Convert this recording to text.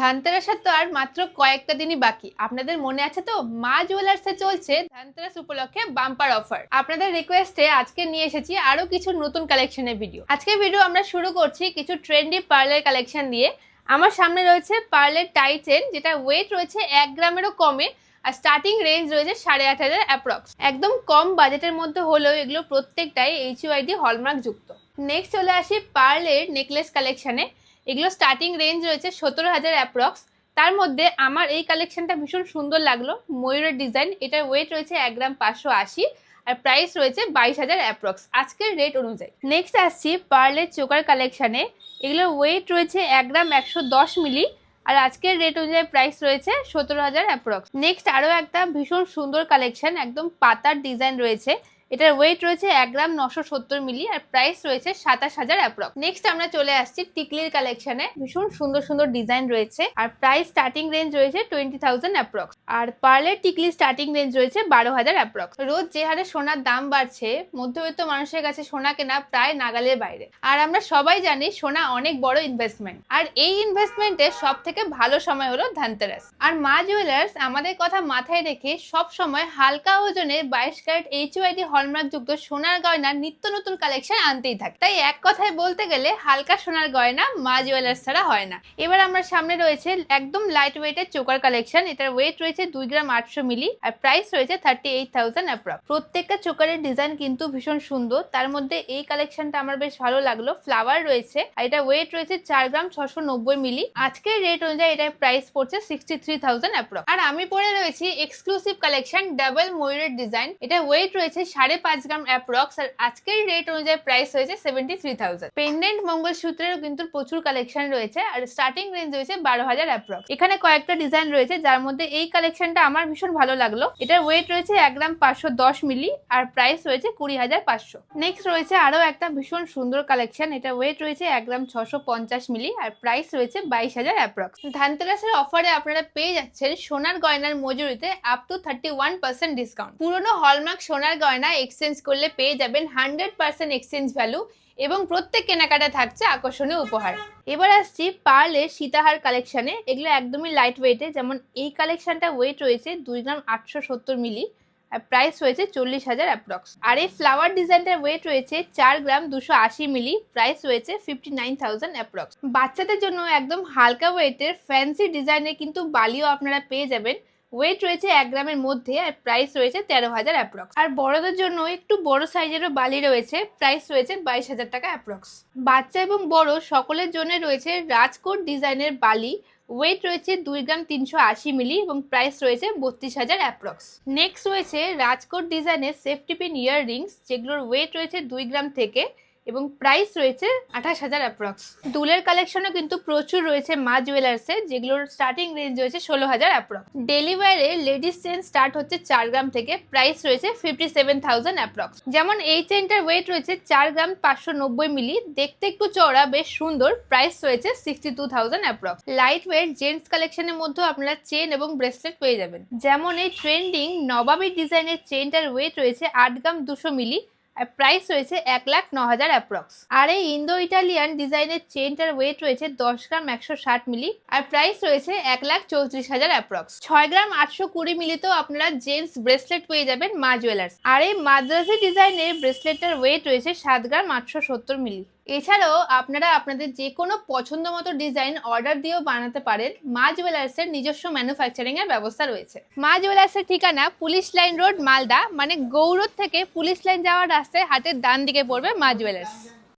ধানতেরাসের তো আর মাত্র কয়েকটা দিনই বাকি। আপনাদের মনে আছে তো, মা জুয়েলার্সে চলছে ধানতেরাস উপলক্ষে বাম্পার অফার। আপনাদের রিকোয়েস্টে আজকে নিয়ে এসেছি আরো কিছু নতুন কালেকশনের ভিডিও। আজকের ভিডিও আমরা শুরু করছি কিছু ট্রেন্ডি পার্লের কালেকশন দিয়ে। আমার সামনে রয়েছে পার্লের টাই চেন, যেটা ওয়েট রয়েছে 1 গ্রামেরও কমে, আর স্টার্টিং রেঞ্জ রয়েছে 8,500 অ্যাপ্রক্স। একদম কম বাজেটের মধ্যে হলেও এগুলো প্রত্যেকটাই HUID হলমার্ক যুক্ত। নেক্সট চলে আসি পার্লের নেকলেস কালেকশনে। এগুলো স্টার্টিং রেঞ্জ রয়েছে 17,000 অ্যাপ্রক্স। তার মধ্যে আমার এই কালেকশনটা ভীষণ সুন্দর লাগলো, ময়ূরের ডিজাইন। এটার ওয়েট রয়েছে 1 গ্রাম 580 আর প্রাইস রয়েছে 22,000 অ্যাপ্রক্স আজকের রেট অনুযায়ী। নেক্সট আসছি পার্লের চোকার কালেকশনে। এগুলোর ওয়েট রয়েছে 1 গ্রাম 110 মিলি আর আজকের রেট অনুযায়ী প্রাইস রয়েছে 17,000 অ্যাপ্রক্স। নেক্সট আরও একটা ভীষণ সুন্দর কালেকশন, একদম পাতার ডিজাইন রয়েছে। এটার ওয়েট রয়েছে 1 গ্রাম 970 মিলি আর প্রাইস রয়েছে 27,000 অ্যাপ্রক্স। নেক্সট আমরা চলে আসছি টিকলির কালেকশনে। ভীষণ সুন্দর সুন্দর ডিজাইন রয়েছে আর প্রাইস স্টার্টিং রেঞ্জ রয়েছে 20,000 অ্যাপ্রক্স। আর পার্লের টিকলি স্টার্টিং রেঞ্জ রয়েছে 12,000 অ্যাপ্রক্স। রোজ যে হারে সোনার দাম বাড়ছে, মধ্যবিত্ত মানুষের কাছে সোনা কেনা প্রায় নাগালের বাইরে। আর আমরা সবাই জানি সোনা অনেক বড় ইনভেস্টমেন্ট, আর এই ইনভেস্টমেন্টের সব থেকে ভালো সময় হলো ধানতেরাস। আর মা জুয়েলার্স আমাদের কথা মাথায় রেখে সব সময় হালকা ওজনের 22 ক্যারেট HUID হলমার্ক যুক্ত সোনার গয়নার নিত্য নতুন কালেকশন আনতেই থাকে। তাই এক কথায় বলতে গেলে হালকা সোনার গয়না মা জুয়েলার্স ছাড়া হয় না। এবার আমরা সামনে রয়েছে একদম লাইট ওয়েটের চোকার কালেকশন। এটার ওয়েট রয়েছে 2 গ্রাম 800 মিলি আর প্রাইস রয়েছে 38,000 অ্যাপ্রক্স। প্রত্যেকটা চোকারের ডিজাইন কিন্তু ভীষণ সুন্দর। তার মধ্যে এই কালেকশনটা আমার বেশ ভালো লাগলো, ফ্লাওয়ার রয়েছে আর এটা ওয়েট রয়েছে 4 গ্রাম 690 মিলি। আজকের রেট অনুযায়ী এটার প্রাইস পড়ছে 63,000 অ্যাপ্রক্স। আর আমি পরে রয়েছি এক্সক্লুসিভ কালেকশন ডাবল ময়ূরের ডিজাইন। এটা ওয়েট রয়েছে 5.5 গ্রাম অ্যাপ্রক্স আর আজকের রেট অনুযায়ী প্রাইস হয়েছে 73,000। পেন্ডেন্ট মঙ্গলসূত্রেরও কিন্তু প্রচুর কালেকশন রয়েছে আর স্টার্টিং রেঞ্জ রয়েছে 12,000 অ্যাপ্রক্স। এখানে কয়েকটা ডিজাইন রয়েছে, যার মধ্যে এই কালেকশনটা আমার ভীষণ ভালো লাগলো। এটার ওয়েট রয়েছে 1 গ্রাম 510 মিলি আর প্রাইস রয়েছে 20,500। নেক্সট রয়েছে আরো একটা ভীষণ সুন্দর কালেকশন। এটা ওয়েট রয়েছে 1 গ্রাম 650 মিলি আর প্রাইস রয়েছে 22,000 অ্যাপ্রক্স। ধানতেরাসের অফারে আপনারা পেয়ে যাচ্ছেন সোনার গয়নার মজুরিতে আপ টু 31% ডিসকাউন্ট। পুরনো হলমার্ক সোনার গয়না এক্সচেঞ্জ করলে পেয়ে যাবেন 100% এক্সচেঞ্জ ভ্যালু এবং প্রত্যেক কেনাকাটা থাকছে আকর্ষণীয় উপহার। এবার আসছি পার্লের সীতাহার কালেকশনে। এগুলো একদমই লাইট ওয়েটে। যেমন এই কালেকশনটা ওয়েট রয়েছে 2 গ্রাম 870 মিলি আর প্রাইস রয়েছে 40,000 অ্যাপ্রক্স। আর এই ফ্লাওয়ার ডিজাইনটার ওয়েট রয়েছে 4 গ্রাম 280 মিলি, প্রাইস রয়েছে 59,000 অ্যাপ্রক্স। বাচ্চাদের জন্য একদম হালকা ওয়েটের ফ্যান্সি ডিজাইনের কিন্তু বালিও আপনারা পেয়ে যাবেন। ওয়েট রয়েছে 1 গ্রামের মধ্যে আর প্রাইস রয়েছে 13,000 অ্যাপ্রক্স। আর বড়দের জন্য একটু বড় সাইজেরও বালি রয়েছে, প্রাইস রয়েছে 22,000 টাকা অ্যাপ্রক্স। বাচ্চা এবং বড় সকলের জন্য রয়েছে রাজকোট ডিজাইনের বালি। ওয়েট রয়েছে 2 গ্রাম 380 মিলি এবং প্রাইস রয়েছে 32,000 অ্যাপ্রক্স। নেক্সট রয়েছে রাজকোট ডিজাইনের সেফটি পিন ইয়ার রিংস, যেগুলোর ওয়েট রয়েছে 2 গ্রাম থেকে এবং প্রাইস রয়েছে 28,000 অ্যাপ্রক্স। দুলের কালেকশনও কিন্তু প্রচুর রয়েছে মা জুয়েলার্সে, যেগুলোর স্টার্টিং রেঞ্জ রয়েছে 16,000 অ্যাপ্রক্স। ডেলিভারে লেডিস চেন স্টার্ট হচ্ছে 4 গ্রাম থেকে, প্রাইস রয়েছে 57,000 অ্যাপ্রক্স। যেমন এই চেনটার ওয়েট রয়েছে 4 গ্রাম 590 মিলি, দেখতে একটু চওড়া, বেশ সুন্দর, প্রাইস রয়েছে 62,000 অ্যাপ্রক্স। লাইট ওয়েট জেন্টস কালেকশনের মধ্যে আপনারা চেন এবং ব্রেসলেট পেয়ে যাবেন। যেমন এই ট্রেন্ডিং নবাবী ডিজাইনের চেনটার ওয়েট রয়েছে 8 গ্রাম 200 মিলি আর প্রাইস রয়েছে 1,09,000 অ্যাপ্রক্স। আর এই ইন্দো ইটালিয়ান ডিজাইনের চেনটার ওয়েট রয়েছে 10 গ্রাম 160 মিলি আর প্রাইস রয়েছে 1,34,000 অ্যাপ্রক্স। 6 গ্রাম 820 মিলিতেও আপনারা জেন্টস ব্রেসলেট পেয়ে যাবেন মা জুয়েলার্স। আর এই মাদ্রাসি ডিজাইনের ব্রেসলেটটার ওয়েট রয়েছে 7 গ্রাম 870 মিলি। এছাড়াও আপনারা আপনাদের যে কোনো পছন্দ মতো ডিজাইন অর্ডার দিয়েও বানাতে পারেন। মা জুয়েলার্সের নিজস্ব ম্যানুফ্যাকচারিং এর ব্যবস্থা রয়েছে। মা জুয়েলার্সের ঠিকানা পুলিশ লাইন রোড, মালদা, মানে গৌরব থেকে পুলিশ লাইন যাওয়ার রাস্তায় হাতের ডান দিকে পড়বে মা জুয়েলার্স।